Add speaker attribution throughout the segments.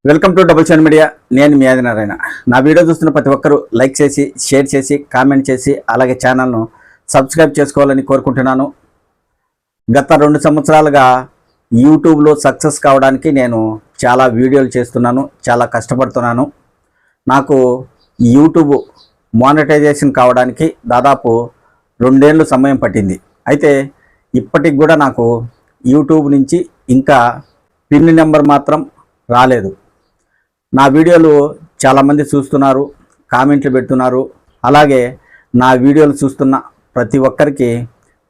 Speaker 1: Welcome to double seven media. నేను మీ ఆదినారాయణ. నా video చూస్తున్న ప్రతి ఒక్కరూ లైక్ చేసి, షేర్ చేసి, కామెంట్ చేసి, అలాగే ఛానల్ను సబ్స్క్రైబ్ చేసుకోవాలని కోరుకుంటున్నాను. గత 2 సంవత్సరాలుగా యూట్యూబ్లో సక్సెస్ కావడానికి నేను చాలా వీడియోలు చేస్తున్నాను, చాలా కష్టపడుతున్నాను. నాకు యూట్యూబ్ మానిటైజేషన్ కావడానికి దాదాపు 2 ఏళ్ళు సమయం పట్టింది. అయితే ఇప్పటికి కూడా నాకు యూట్యూబ్ నుంచి ఇంకా పిన్ నెంబర్ మాత్రం రాలేదు. నా వీడియోలు చాలామంది చూస్తున్నారు, కామెంట్లు పెడుతున్నారు. అలాగే నా వీడియోలు చూస్తున్న ప్రతి ఒక్కరికి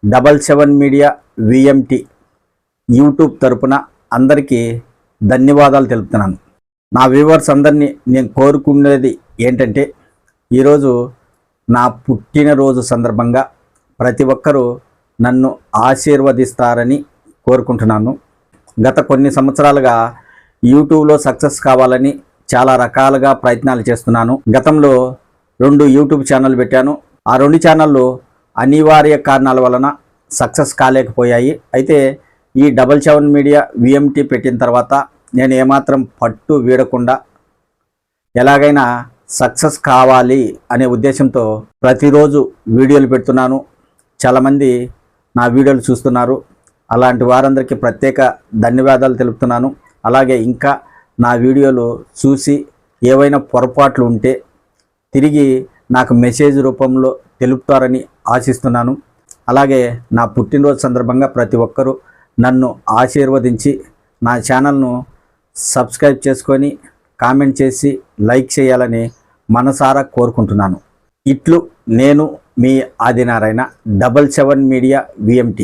Speaker 1: 77 మీడియా VMT యూట్యూబ్ తరపున అందరికీ ధన్యవాదాలు తెలుపుతున్నాను. నా వ్యూవర్స్ అందరినీ నేను కోరుకునేది ఏంటంటే, ఈరోజు నా పుట్టినరోజు సందర్భంగా ప్రతి ఒక్కరూ నన్ను ఆశీర్వదిస్తారని కోరుకుంటున్నాను. గత కొన్ని సంవత్సరాలుగా యూట్యూబ్లో సక్సెస్ కావాలని చాలా రకాలుగా ప్రయత్నాలు చేస్తున్నాను. గతంలో 2 యూట్యూబ్ ఛానల్ పెట్టాను. ఆ 2 ఛానళ్ళు అనివార్య కారణాల వలన సక్సెస్ కాలేకపోయాయి. అయితే ఈ 77 మీడియా VMT పెట్టిన తర్వాత నేను ఏమాత్రం పట్టు వీడకుండా ఎలాగైనా సక్సెస్ కావాలి అనే ఉద్దేశంతో ప్రతిరోజు వీడియోలు పెడుతున్నాను. చాలామంది నా వీడియోలు చూస్తున్నారు. అలాంటి వారందరికీ ప్రత్యేక ధన్యవాదాలు తెలుపుతున్నాను. అలాగే ఇంకా నా వీడియోలు చూసి ఏవైనా పొరపాట్లు ఉంటే తిరిగి నాకు మెసేజ్ రూపంలో తెలుపుతారని ఆశిస్తున్నాను. అలాగే నా పుట్టినరోజు సందర్భంగా ప్రతి ఒక్కరూ నన్ను ఆశీర్వదించి నా ఛానల్ను సబ్స్క్రైబ్ చేసుకొని కామెంట్ చేసి లైక్ చేయాలని మనసారా కోరుకుంటున్నాను. ఇట్లు నేను మీ ఆదినారాయణ, 77 మీడియా VMT.